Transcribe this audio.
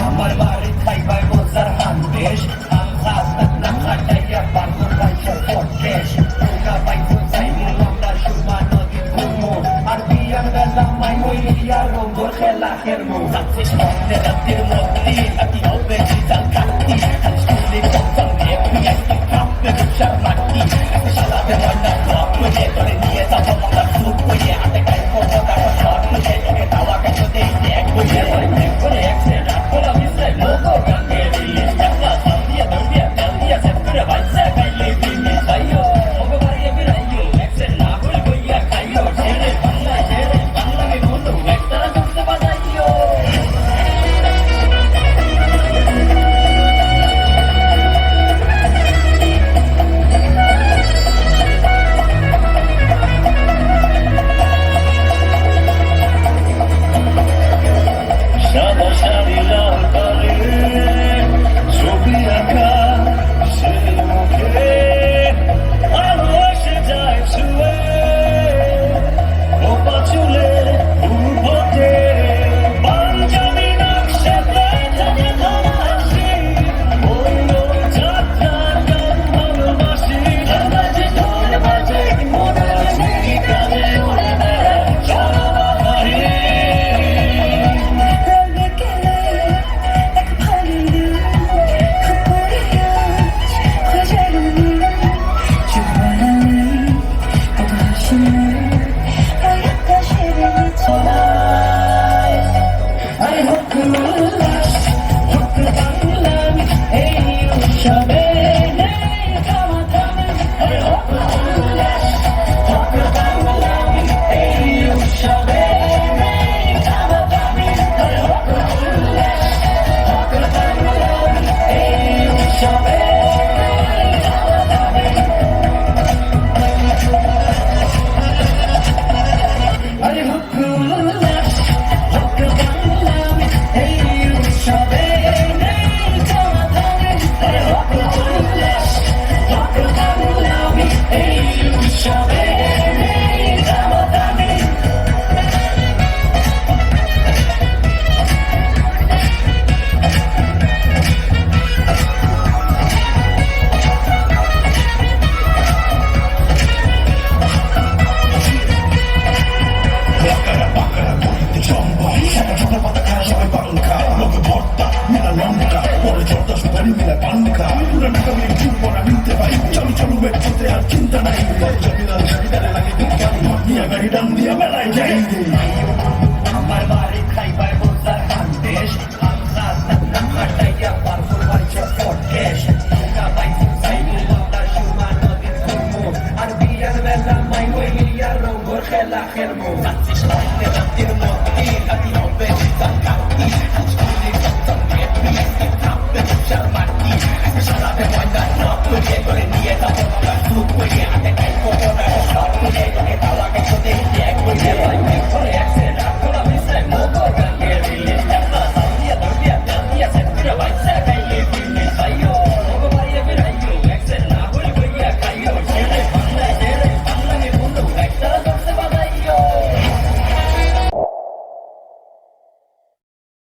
আমার বাড়ি খাইবার বোঝার হান্দেশ আমসাস না খাটাইয়া পাগল বাইশা ফটেশ নৌকা বাইশো চাইনি লম্বা সুমা নদী ঘুমো আর বিয়ার বেলা মাই মইয়া রঙ্গর খেলা খেলমো যাচ্ছে স্বপ্নে রাতের মধ্যে আকি হবে চিতাল কাটি স্কুলে কখন একটু একটু কাঁপবে রূপসার মাটি সালাতে ময়না ব্লক করে করে নিয়ে যাবো মঙ্গল সুখ করে হাতে গায়ে করবো তারপর শট করে তোকে দাওয়া কাছে দেই এক বইয়ে করে একসে রাত বলা মিশাই লোগো গানে দিয়ে চাপা দিয়ে দিয়ে দিয়ে সেপ্রে বাইসা গাইলে দিনে যাইও ওগো বাড়ি বিরাইও একসে না হল কইয়া খাইও ছেড়ে বাংলা মে বন্ধু একটা দুঃখে বাজাইও Chianta,